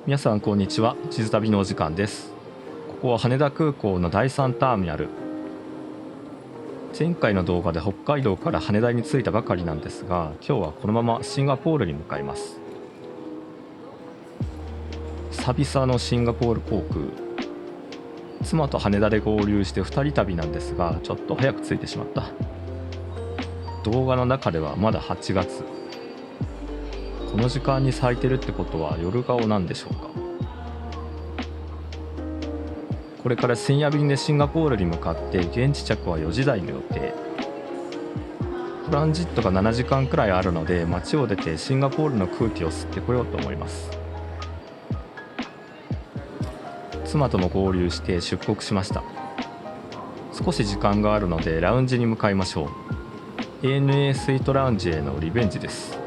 皆さんこんにちは。地図旅のお時間です。ここは羽田空港の第3ターミナル。前回の動画で北海道から羽田に着いたばかりなんですが、今日はこのままシンガポールに向かいます。久々のシンガポール航空。妻と羽田で合流して2人旅なんですが、ちょっと早く着いてしまった。動画の中ではまだ8月。この時間に咲いてるってことは夜顔なんでしょうか。これから深夜便でシンガポールに向かって現地着は4時台の予定。トランジットが7時間くらいあるので、街を出てシンガポールの空気を吸ってこようと思います。妻とも合流して出国しました。少し時間があるのでラウンジに向かいましょう。 ANA スイートラウンジへのリベンジです。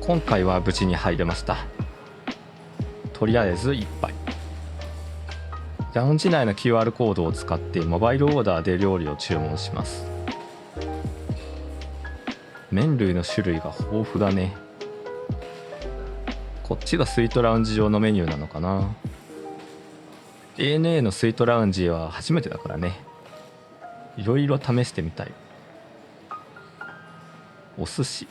今回は無事に入れました。とりあえず一杯。ラウンジ内の QR コードを使ってモバイルオーダーで料理を注文します。麺類の種類が豊富だね。こっちがスイートラウンジ上のメニューなのかな。 ANA のスイートラウンジは初めてだからね、いろいろ試してみたい。お寿司、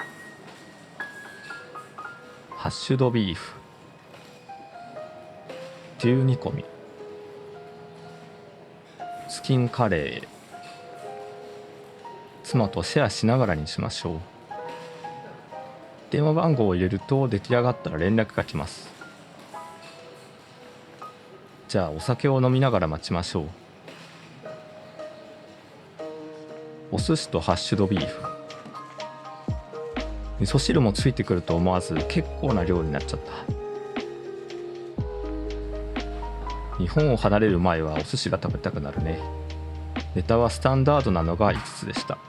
ハッシュドビーフ、牛煮込み、チキンカレー。妻とシェアしながらにしましょう。電話番号を入れると出来上がったら連絡が来ます。じゃあお酒を飲みながら待ちましょう。お寿司とハッシュドビーフ、味噌汁もついてくると思わず結構な量になっちゃった。日本を離れる前はお寿司が食べたくなるね。ネタはスタンダードなのが5つでした。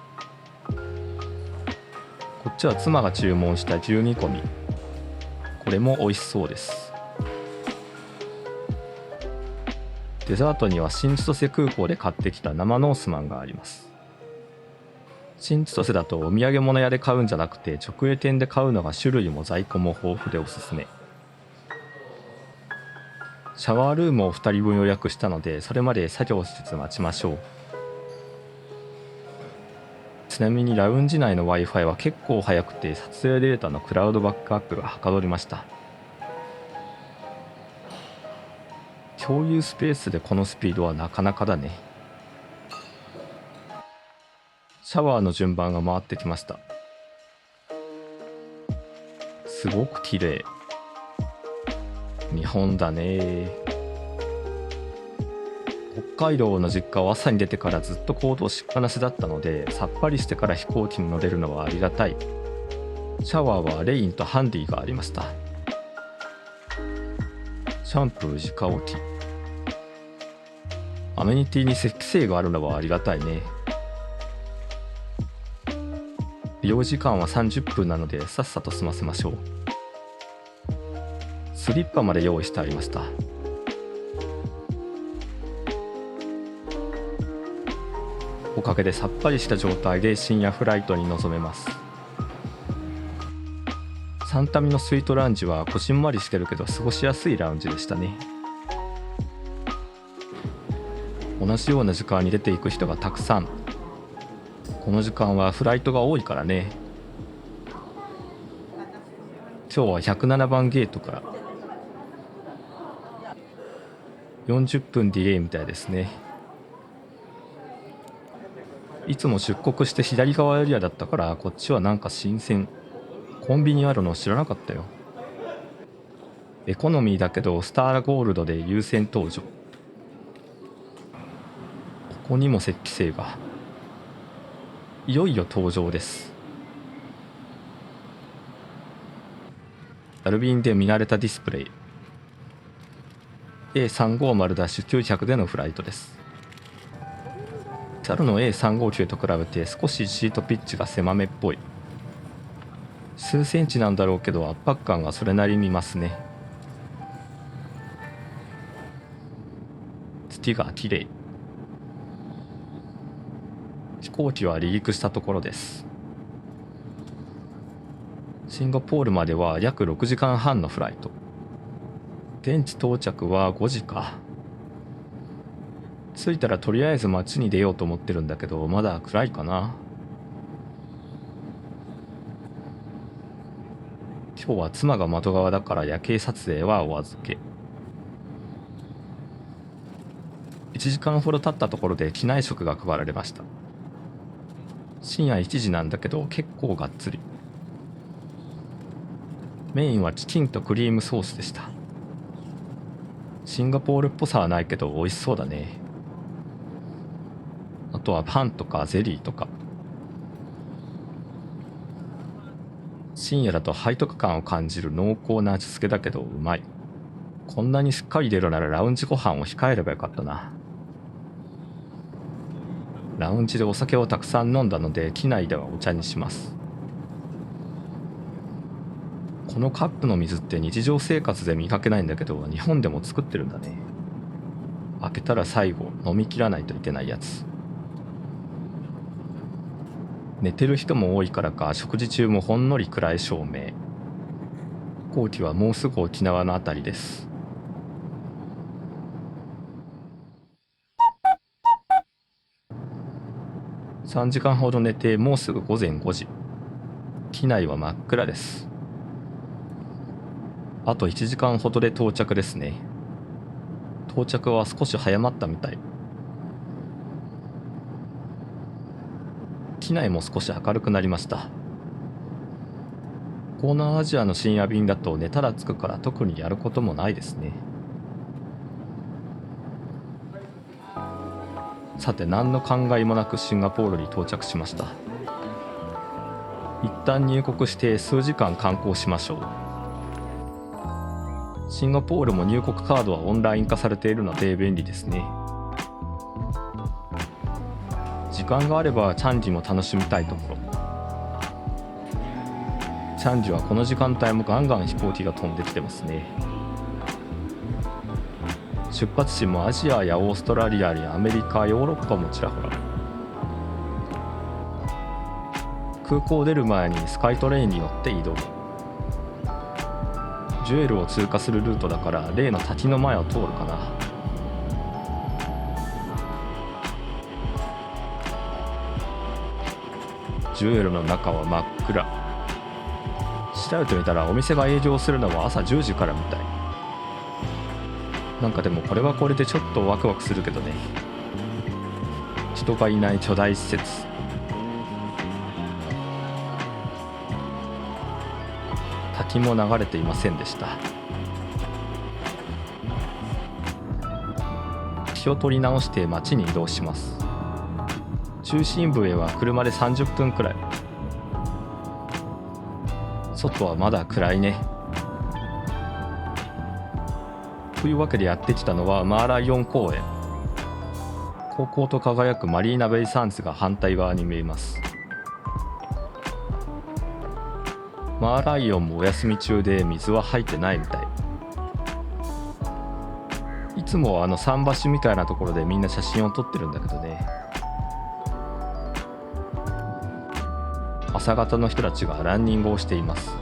こっちは妻が注文した牛煮込み。これも美味しそうです。デザートには新千歳空港で買ってきた生ノースマンがあります。新千歳だとお土産物屋で買うんじゃなくて直営店で買うのが種類も在庫も豊富でおすすめ。シャワールームを2人分予約したので、それまで作業しつつ待ちましょう。ちなみにラウンジ内の Wi-Fi は結構速くて、撮影データのクラウドバックアップがはかどりました。共有スペースでこのスピードはなかなかだね。シャワーの順番が回ってきました。すごく綺麗。日本だね。北海道の実家は朝に出てからずっと行動しっぱなしだったので、さっぱりしてから飛行機に乗れるのはありがたい。シャワーはレインとハンディがありました。シャンプー直置き。アメニティに節気性があるのはありがたいね。利用時間は30分なのでさっさと済ませましょう。スリッパまで用意してありました。おかげでさっぱりした状態で深夜フライトに臨めます。サンタミのスイートラウンジはこじんまりしてるけど過ごしやすいラウンジでしたね。同じような時間に出ていく人がたくさん。この時間はフライトが多いからね。今日は107番ゲートから40分ディレイみたいですね。いつも出国して左側エリアだったから、こっちはなんか新鮮。コンビニあるの知らなかったよ。エコノミーだけどスターゴールドで優先登場。ここにも節気性が。いよいよ登場です。ダルビンで見慣れたディスプレイ。A350-900 でのフライトです。JAL の A359 と比べて少しシートピッチが狭めっぽい。数センチなんだろうけど圧迫感がそれなりにますね。月が綺麗。飛行機は離陸したところです。シンガポールまでは約6時間半のフライト。現地到着は5時か。着いたらとりあえず街に出ようと思ってるんだけど、まだ暗いかな。今日は妻が窓側だから夜景撮影はお預け。1時間ほど経ったところで機内食が配られました。深夜1時なんだけど結構がっつり。メインはチキンとクリームソースでした。シンガポールっぽさはないけど美味しそうだね。あとはパンとかゼリーとか。深夜だと背徳感を感じる濃厚な味付けだけどうまい。こんなにしっかり出るならラウンジご飯を控えればよかったな。ラウンジでお酒をたくさん飲んだので機内ではお茶にします。このカップの水って日常生活で見かけないんだけど日本でも作ってるんだね。開けたら最後飲み切らないといけないやつ。寝てる人も多いからか食事中もほんのり暗い照明。飛行機はもうすぐ沖縄のあたりです。3時間ほど寝てもうすぐ午前5時。機内は真っ暗です。あと1時間ほどで到着ですね。到着は少し早まったみたい。機内も少し明るくなりました。東南アジアの深夜便だと寝たら着くから特にやることもないですね。さて何の考えもなくシンガポールに到着しました。一旦入国して数時間観光しましょう。シンガポールも入国カードはオンライン化されているので便利ですね。時間があればチャンジも楽しみたいところ。チャンジはこの時間帯もガンガン飛行機が飛んできてますね。出発地もアジアやオーストラリアやアメリカ、ヨーロッパもちらほら。空港を出る前にスカイトレインに乗って移動。ジュエルを通過するルートだから例の滝の前を通るかな。ジュエルの中は真っ暗。調べてみたらお店が営業するのは朝10時からみたい。なんかでもこれはこれでちょっとワクワクするけどね。人がいない巨大施設。滝も流れていませんでした。気を取り直して街に移動します。中心部へは車で30分くらい。外はまだ暗いね。というわけでやってきたのはマーライオン公園。高校と輝くマリーナベイサンズが反対側に見えます。マーライオンもお休み中で水は入ってないみたい。いつも桟橋みたいなところでみんな写真を撮ってるんだけどね。朝方の人たちがランニングをしています。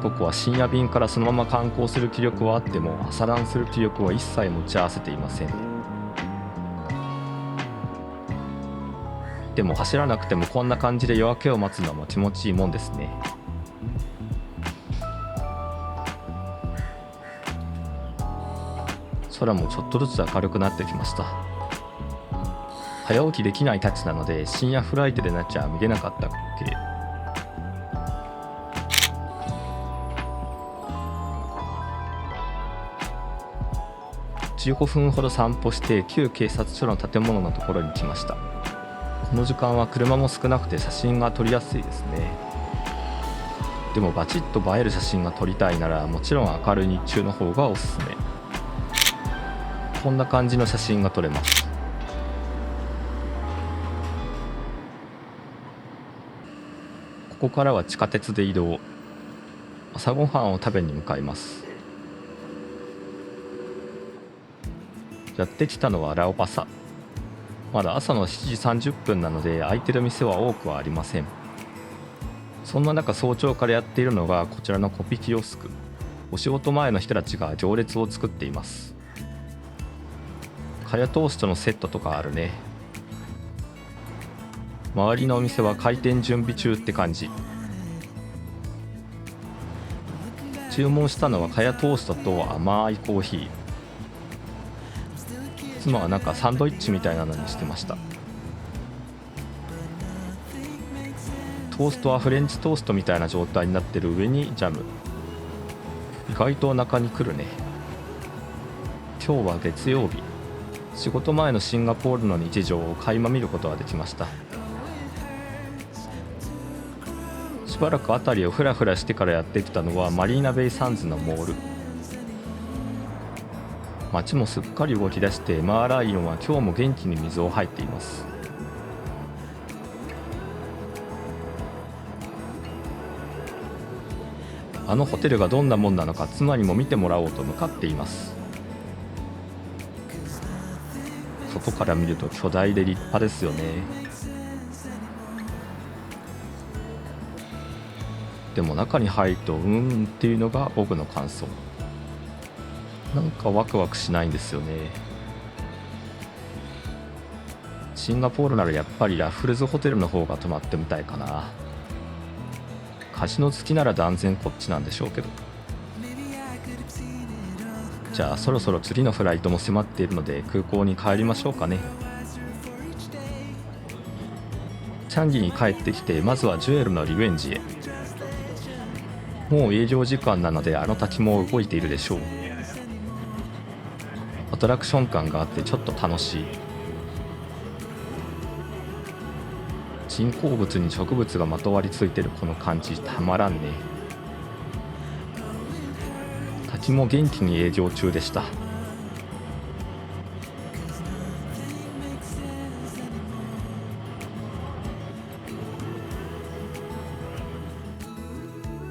僕は深夜便からそのまま観光する気力はあっても朝ランする気力は一切持ち合わせていません。でも走らなくてもこんな感じで夜明けを待つのも気持ちいいもんですね。空もちょっとずつ明るくなってきました。早起きできないたちなので深夜フライトでなっちゃ見れなかったっけ。15分ほど散歩して旧警察署の建物のところに来ました。この時間は車も少なくて写真が撮りやすいですね。でもバチッと映える写真が撮りたいならもちろん明るい日中の方がおすすめ。こんな感じの写真が撮れます。ここからは地下鉄で移動。朝ごはんを食べに向かいます。やってきたのはラオパサ。まだ朝の7時30分なので空いてる店は多くはありません。そんな中、早朝からやっているのがこちらのコピキオスク。お仕事前の人たちが行列を作っています。カヤトーストのセットとかあるね。周りのお店は開店準備中って感じ。注文したのはカヤトーストと甘いコーヒー。妻はなんかサンドイッチみたいなのにしてました。トーストはフレンチトーストみたいな状態になってる上にジャム。意外とお腹にくるね。今日は月曜日。仕事前のシンガポールの日常を垣間見ることができました。しばらく辺りをフラフラしてからやってきたのはマリーナベイサンズのモール。街もすっかり動き出して、マーライオンは今日も元気に水を吐いています。あのホテルがどんなもんなのか妻にも見てもらおうと向かっています。外から見ると巨大で立派ですよね。でも中に入るとっていうのが僕の感想。なんかワクワクしないんですよね。シンガポールならやっぱりラフルズホテルの方が泊まってみたいかな。カジノ好きなら断然こっちなんでしょうけど。じゃあそろそろ次のフライトも迫っているので空港に帰りましょうかね。チャンギに帰ってきて、まずはジュエルのリベンジへ。もう営業時間なのであの滝も動いているでしょう。アトラクション感があってちょっと楽しい。人工物に植物がまとわりついてるこの感じたまらんね。滝も元気に営業中でした。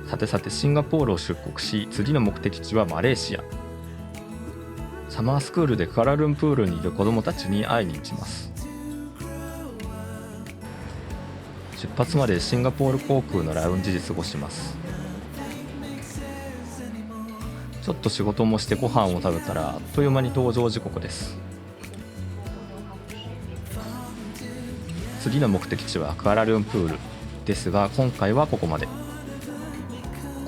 さてさて、シンガポールを出国し、次の目的地はマレーシア。サマースクールでクアラルンプールにいる子どもたちに会いに行きます。出発までシンガポール航空のラウンジで過ごします。ちょっと仕事もしてご飯を食べたらあっという間に搭乗時刻です。次の目的地はクアラルンプールですが、今回はここまで。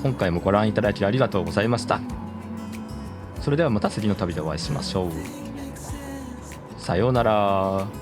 今回もご覧いただきありがとうございました。それではまた次の旅でお会いしましょう。さようなら。